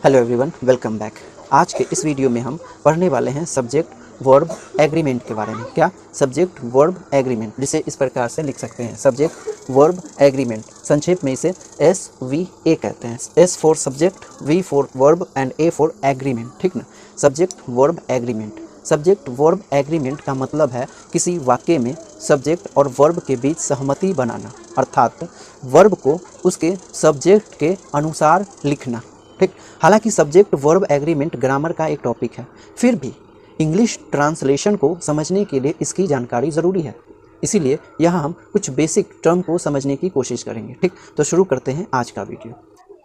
Hello everyone, welcome back. आज के इस वीडियो में हम पढ़ने वाले हैं सब्जेक्ट वर्ब एग्रीमेंट के बारे में। क्या? सब्जेक्ट वर्ब एग्रीमेंट, जिसे इस प्रकार से लिख सकते हैं, सब्जेक्ट वर्ब एग्रीमेंट। संक्षेप में इसे SVA कहते हैं। S for subject, V for verb and A for agreement. ठीक ना? Subject verb agreement. Subject verb agreement का मतलब है किसी वाक्य में सब्जेक्ट और वर्ब के बीच सहमति बनाना, अर्थात वर्ब को उसके सब्जेक्ट के अनुसार लिखना। ठीक। हालांकि सब्जेक्ट वर्ब एग्रीमेंट ग्रामर का एक टॉपिक है, फिर भी इंग्लिश ट्रांसलेशन को समझने के लिए इसकी जानकारी ज़रूरी है। इसीलिए यहाँ हम कुछ बेसिक टर्म को समझने की कोशिश करेंगे। ठीक, तो शुरू करते हैं आज का वीडियो।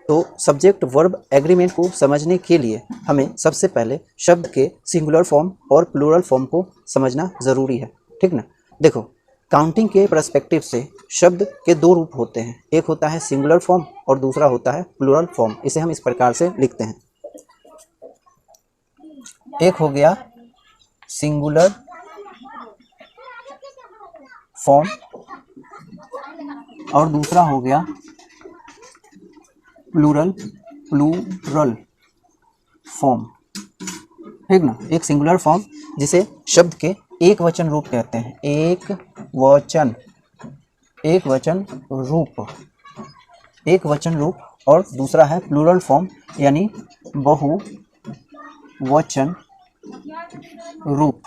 तो सब्जेक्ट वर्ब एग्रीमेंट को समझने के लिए हमें सबसे पहले शब्द के सिंगुलर फॉर्म और प्लूरल फॉर्म को समझना ज़रूरी है। ठीक ना? देखो, काउंटिंग के पर्सपेक्टिव से शब्द के दो रूप होते हैं, एक होता है सिंगुलर फॉर्म और दूसरा होता है प्लूरल फॉर्म। इसे हम इस प्रकार से लिखते हैं, एक हो गया सिंगुलर फॉर्म और दूसरा हो गया प्लूरल फॉर्म। ठीक ना? एक सिंगुलर फॉर्म जिसे शब्द के एक वचन रूप कहते हैं, एक वचन रूप, और दूसरा है प्लूरल फॉर्म यानी बहुवचन रूप।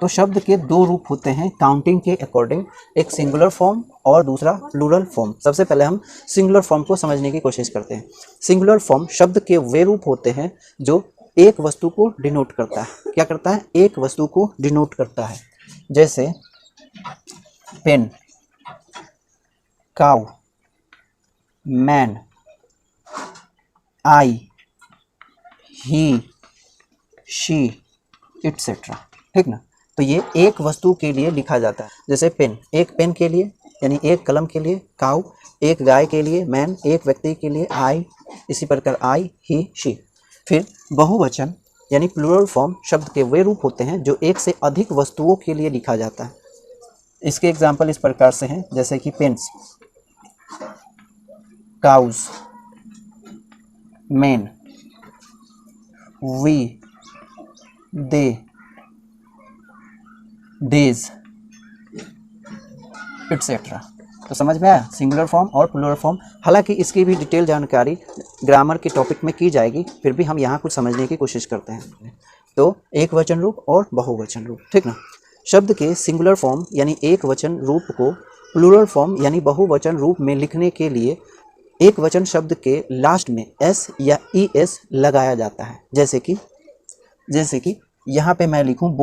तो शब्द के दो रूप होते हैं काउंटिंग के अकॉर्डिंग, एक सिंगुलर फॉर्म और दूसरा प्लूरल फॉर्म। सबसे पहले हम सिंगुलर फॉर्म को समझने की कोशिश करते हैं। सिंगुलर फॉर्म शब्द के वे रूप होते हैं जो एक वस्तु को डिनोट करता है। क्या करता है? एक वस्तु को डिनोट करता है। जैसे pen, cow, man, I, he, she, etcetera. ठीक ना? तो ये एक वस्तु के लिए लिखा जाता है। जैसे पेन, एक पेन के लिए यानी एक कलम के लिए, काउ एक गाय के लिए, मैन एक व्यक्ति के लिए, आई इसी प्रकार आई, ही, शी। फिर बहुवचन यानी प्लूरल फॉर्म शब्द के वे रूप होते हैं जो एक से अधिक वस्तुओं के लिए लिखा जाता है। इसके एग्जाम्पल इस प्रकार से हैं, जैसे कि pens, cows, man, we, they, days, etcetera. तो समझ में आया सिंगुलर फॉर्म और प्लूरल फॉर्म। हालांकि इसकी भी डिटेल जानकारी ग्रामर के टॉपिक में की जाएगी, फिर भी हम यहाँ कुछ समझने की कोशिश करते हैं। तो एक वचन रूप और बहुवचन रूप। ठीक ना? शब्द के सिंगुलर फॉर्म यानी एक वचन रूप को प्लूरल फॉर्म यानी बहुवचन रूप में लिखने के लिए एक वचन शब्द के लास्ट में s या es लगाया जाता है। जैसे कि यहाँ पे मैं लिखूँ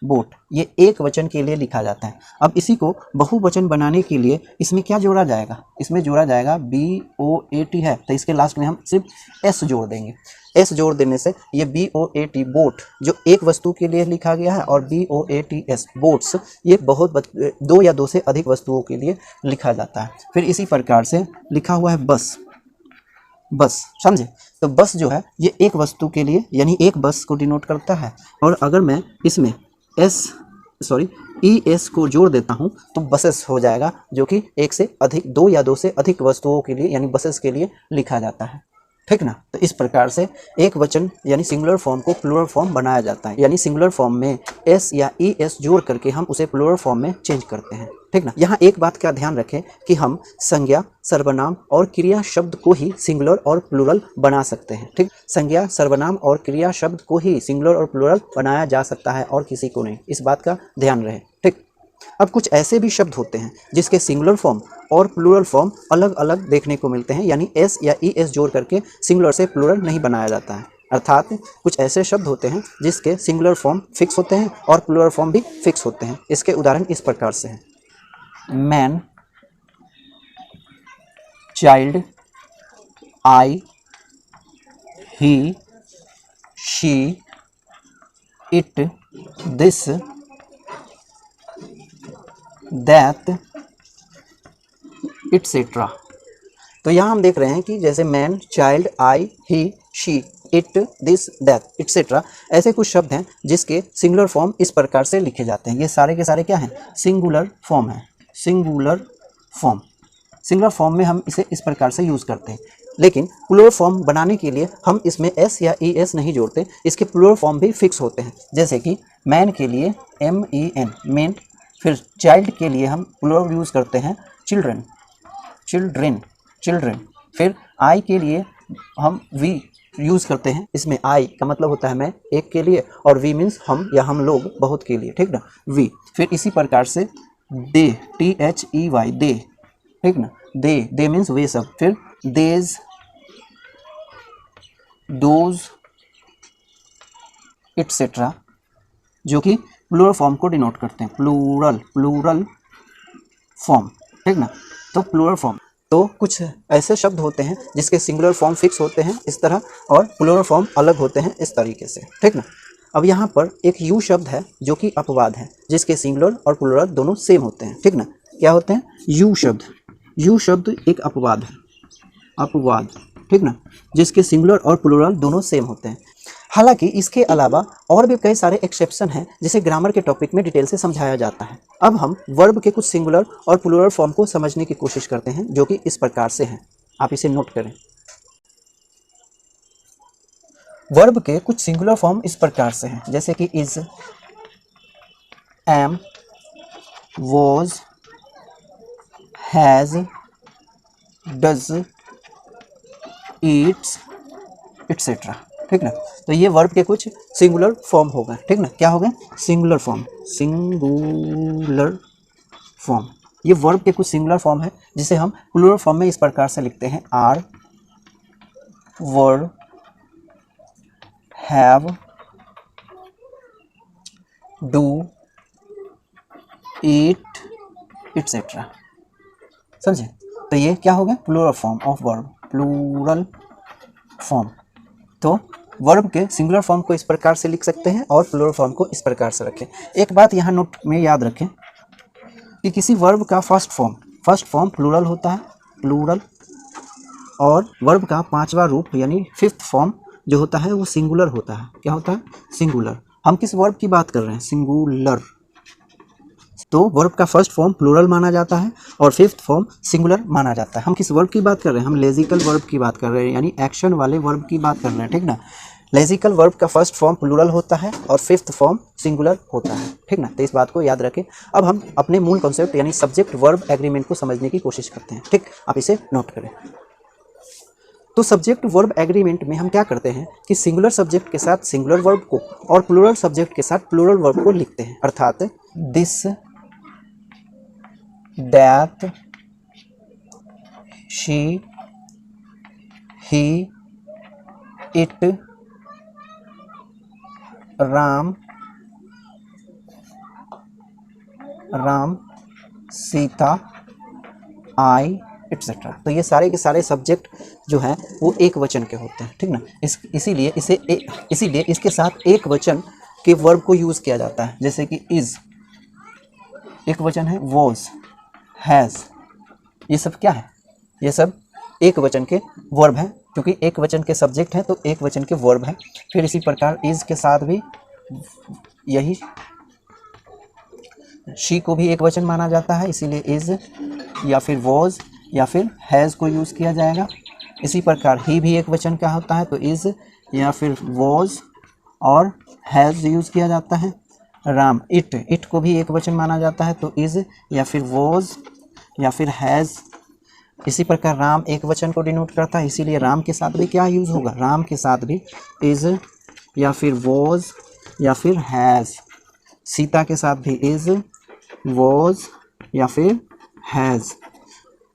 बोट, ये एक वचन के लिए लिखा जाता है। अब इसी को बहुवचन बनाने के लिए इसमें क्या जोड़ा जाएगा? इसमें जोड़ा जाएगा BOAT है, तो इसके लास्ट में हम सिर्फ s जोड़ देंगे। s जोड़ देने से ये BOAT बोट जो एक वस्तु के लिए लिखा गया है, और BOATS बोट्स ये दो या दो से अधिक वस्तुओं के लिए लिखा जाता है। फिर इसी प्रकार से लिखा हुआ है बस, समझे? तो बस जो है ये एक वस्तु के लिए यानी एक बस को डिनोट करता है, और अगर मैं इसमें ES को जोड़ देता हूँ तो बसेस हो जाएगा, जो कि एक से अधिक, दो या दो से अधिक वस्तुओं के लिए यानी बसेस के लिए लिखा जाता है। ठीक ना? तो इस प्रकार से एक वचन यानी सिंगुलर फॉर्म को प्लूरल फॉर्म बनाया जाता है, यानी सिंगुलर फॉर्म में s या es जोड़ करके हम उसे प्लूरल फॉर्म में चेंज करते हैं। ठीक ना? यहाँ एक बात का ध्यान रखें कि हम संज्ञा, सर्वनाम और क्रिया शब्द को ही सिंगुलर और प्लूरल बना सकते हैं। ठीक, संज्ञा, सर्वनाम और क्रिया शब्द को ही सिंगुलर और प्लूरल बनाया जा सकता है और किसी को नहीं। इस बात का ध्यान रहे। ठीक। अब कुछ ऐसे भी शब्द होते हैं जिसके सिंगुलर फॉर्म और प्लूरल फॉर्म अलग अलग देखने को मिलते हैं, यानी s या es जोड़ करके सिंगुलर से प्लूरल नहीं बनाया जाता है। अर्थात कुछ ऐसे शब्द होते हैं जिसके सिंगुलर फॉर्म फिक्स होते हैं और प्लूरल फॉर्म भी फिक्स होते हैं। इसके उदाहरण इस प्रकार से हैं, man, child, I, he, she, it, this, that, et cetera. तो यहाँ हम देख रहे हैं कि जैसे man, child, I, he, she, it, this, that, et cetera, ऐसे कुछ शब्द हैं जिसके सिंगुलर फॉर्म इस प्रकार से लिखे जाते हैं। ये सारे के सारे क्या हैं? सिंगुलर फॉर्म है। सिंगुलर फॉर्म में हम इसे इस प्रकार से यूज़ करते हैं, लेकिन प्लूरल फॉर्म बनाने के लिए हम इसमें एस या ई एस नहीं जोड़ते, इसके प्लूरल फॉर्म भी फिक्स होते हैं। जैसे कि मैन के लिए MEN मेन, फिर चाइल्ड के लिए हम प्लूरल यूज़ करते हैं चिल्ड्रन, चिल्ड्रेन। फिर आई के लिए हम वी यूज़ करते हैं, इसमें आई का मतलब होता है मैं, एक के लिए, और वी मीन्स हम या हम लोग, बहुत के लिए, ठीक ना, वी। फिर इसी प्रकार से दे, THEY दे, ठीक ना, दे मीन्स वे सब। फिर देज, दोज, एटसेट्रा, जो कि प्लूरल फॉर्म को डिनोट करते हैं, प्लूरल फॉर्म, ठीक ना। तो प्लूरल फॉर्म, तो कुछ ऐसे शब्द होते हैं जिसके सिंगुलर फॉर्म फिक्स होते हैं इस तरह, और प्लूरल फॉर्म अलग होते हैं इस तरीके से, ठीक ना। अब यहाँ पर एक यू शब्द है जो कि अपवाद है, जिसके सिंगुलर और प्लूरल दोनों सेम होते हैं, ठीक ना। क्या होते हैं? यू शब्द एक अपवाद है, अपवाद, ठीक ना, जिसके सिंगुलर और प्लूरल दोनों सेम होते हैं। हालांकि इसके अलावा और भी कई सारे एक्सेप्शन हैं जिसे ग्रामर के टॉपिक में डिटेल से समझाया जाता है। अब हम वर्ब के कुछ सिंगुलर और प्लूरल फॉर्म को समझने की कोशिश करते हैं, जो कि इस प्रकार से हैं, आप इसे नोट करें। वर्ब के कुछ सिंगुलर फॉर्म इस प्रकार से हैं, जैसे कि is, am, was, has, does, eats, etcetera, ठीक ना। तो ये वर्ब के कुछ सिंगुलर फॉर्म हो गए, ठीक ना। क्या हो गए? Singular form. ये वर्ब के कुछ सिंगुलर फॉर्म है जिसे हम प्लूरल फॉर्म में इस प्रकार से लिखते हैं, are, were, have, do, eat, etcetera, समझे। तो ये क्या हो गया? Plural form of verb, plural form. तो वर्ब के सिंगुलर फॉर्म को इस प्रकार से लिख सकते हैं और प्लूरल फॉर्म को इस प्रकार से रखें। एक बात यहाँ नोट में याद रखें कि किसी वर्ब का फर्स्ट फॉर्म प्लूरल होता है, प्लूरल, और वर्ब का पांचवा रूप यानी फिफ्थ फॉर्म जो होता है वो सिंगुलर होता है। क्या होता है? सिंगुलर। हम किस वर्ब की बात कर रहे हैं? सिंगुलर। तो वर्ब का फर्स्ट फॉर्म प्लूरल माना जाता है और फिफ्थ फॉर्म सिंगुलर माना जाता है। हम किस वर्ब की बात कर रहे हैं? हम लेजिकल वर्ब की बात कर रहे हैं, यानी एक्शन वाले वर्ब की बात कर रहे हैं, ठीक ना। लेजिकल वर्ब का फर्स्ट फॉर्म प्लूरल होता है और फिफ्थ फॉर्म सिंगुलर होता है, ठीक ना। तो इस बात को याद रखें। अब हम अपने मूल कॉन्सेप्ट यानी सब्जेक्ट वर्ब एग्रीमेंट को समझने की कोशिश करते हैं, ठीक। आप इसे नोट करें। तो सब्जेक्ट वर्ब एग्रीमेंट में हम क्या करते हैं कि सिंगुलर सब्जेक्ट के साथ सिंगुलर वर्ब को और प्लूरल सब्जेक्ट के साथ प्लूरल वर्ब को लिखते हैं, अर्थात this, that, she, he, it, Ram, Sita, I, etcetera. तो ये सारे के सारे सब्जेक्ट जो हैं वो एक वचन के होते हैं, ठीक ना। इसीलिए इसके साथ एक वचन के वर्ब को यूज़ किया जाता है, जैसे कि इज एक वचन है, वॉज, हैज़, ये सब क्या है? ये सब एक वचन के वर्ब हैं, क्योंकि एक वचन के सब्जेक्ट हैं तो एक वचन के वर्ब हैं। फिर इसी प्रकार इज के साथ भी यही, शी को भी एक वचन माना जाता है, इसीलिए इज या फिर वॉज या फिर हैज़ को यूज़ किया जाएगा। इसी प्रकार ही भी एक वचन का होता है, तो इज या फिर वॉज और हैज़ यूज़ किया जाता है। राम, इट को भी एक वचन माना जाता है, तो इज या फिर वॉज या फिर हैज़। इसी प्रकार राम एक वचन को डिनोट करता है, इसीलिए राम के साथ भी क्या यूज़ होगा? राम के साथ भी इज या फिर वॉज या फिर हैज़। सीता के साथ भी इज, वॉज या फिर हैज़।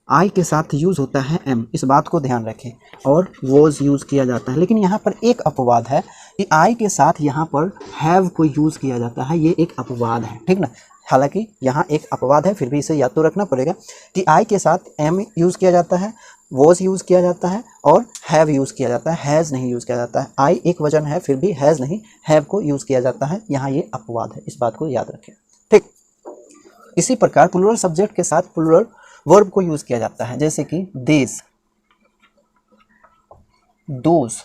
आई के साथ यूज़ होता है एम, इस बात को ध्यान रखें, और वॉज यूज़ किया जाता है। लेकिन यहाँ पर एक अपवाद है कि आई के साथ यहाँ पर हैव को यूज़ किया जाता है, ये एक अपवाद है, ठीक ना। हालांकि यहाँ एक अपवाद है, फिर भी इसे याद तो रखना पड़ेगा कि आई के साथ एम यूज़ किया जाता है, वॉज यूज़ किया जाता है और हैव यूज़ किया जाता है, हैज़ नहीं यूज़ किया जाता है। आई एक वचन है, फिर भी हैज़ नहीं, हैव को यूज़ किया जाता है। यहाँ ये अपवाद है, इस बात को याद रखें, ठीक। इसी प्रकार प्लूरल सब्जेक्ट के साथ प्लूरल वर्ब को यूज़ किया जाता है, जैसे कि this, those,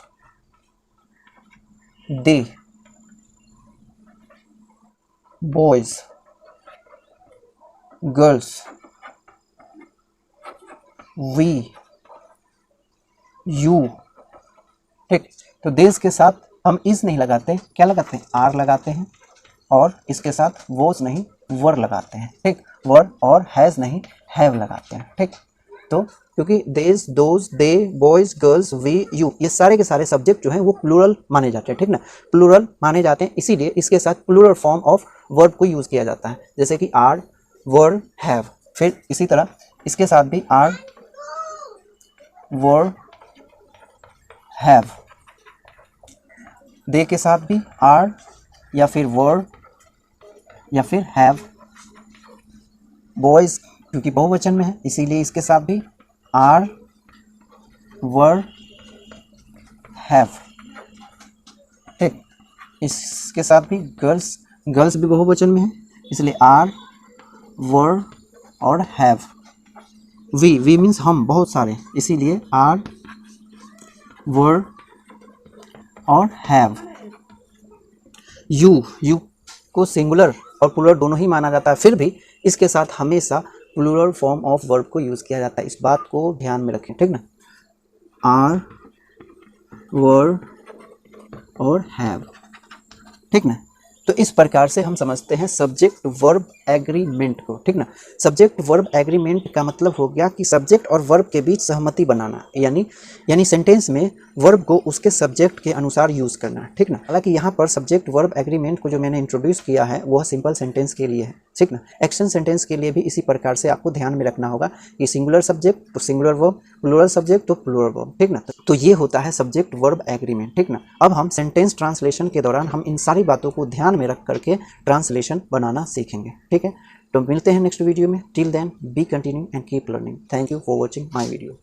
they, boys, girls, we, you, ठीक। तो दिस के साथ हम इज नहीं लगाते, क्या लगाते हैं, आर लगाते हैं, और इसके साथ वॉज नहीं वर लगाते हैं, ठीक। वर और हैज़ नहीं हैव लगाते हैं, ठीक। तो क्योंकि this, those, they, boys, girls, we, you, ये सारे के सारे सब्जेक्ट जो हैं वो प्लूरल माने जाते हैं, ठीक ना, प्लूरल माने जाते हैं, इसीलिए इसके साथ प्लूरल फॉर्म ऑफ वर्ब को यूज़ किया जाता है, जैसे कि आर, वर, हैव। फिर इसी तरह इसके साथ भी आर, वर, हैव। दे के साथ भी आर या फिर वर या फिर हैव। बॉयज क्योंकि बहुवचन में है इसीलिए इसके साथ भी आर, वर, हैव, ठीक। इसके साथ भी गर्ल्स, गर्ल्स भी बहुवचन में है इसलिए आर, वर और हैव। वी मीन्स हम, बहुत सारे, इसीलिए आर, वर और हैव। यू को सिंगुलर और प्लूरल दोनों ही माना जाता है, फिर भी इसके साथ हमेशा प्लूरल फॉर्म ऑफ वर्ब को यूज़ किया जाता है, इस बात को ध्यान में रखें, ठीक ना। आर, वर और हैव, ठीक ना। तो इस प्रकार से हम समझते हैं सब्जेक्ट वर्ब एग्रीमेंट को, ठीक ना। सब्जेक्ट वर्ब एग्रीमेंट का मतलब हो गया कि सब्जेक्ट और वर्ब के बीच सहमति बनाना, यानी सेंटेंस में वर्ब को उसके सब्जेक्ट के अनुसार यूज़ करना, ठीक ना। हालांकि यहाँ पर सब्जेक्ट वर्ब एग्रीमेंट को जो मैंने इंट्रोड्यूस किया है वह सिंपल सेंटेंस के लिए है, ठीक ना। एक्शन सेंटेंस के लिए भी इसी प्रकार से आपको ध्यान में रखना होगा कि सिंगुलर सब्जेक्ट तो सिंगुलर वर्ब, प्लूरल सब्जेक्ट तो प्लूरल वर्ब, ठीक ना। तो ये होता है सब्जेक्ट वर्ब एग्रीमेंट, ठीक ना। अब हम सेंटेंस ट्रांसलेशन के दौरान हम इन सारी बातों को ध्यान में रख करके ट्रांसलेशन बनाना सीखेंगे, ठीक है। तो मिलते हैं नेक्स्ट वीडियो में। Till then be continue and keep learning. Thank you for watching my video.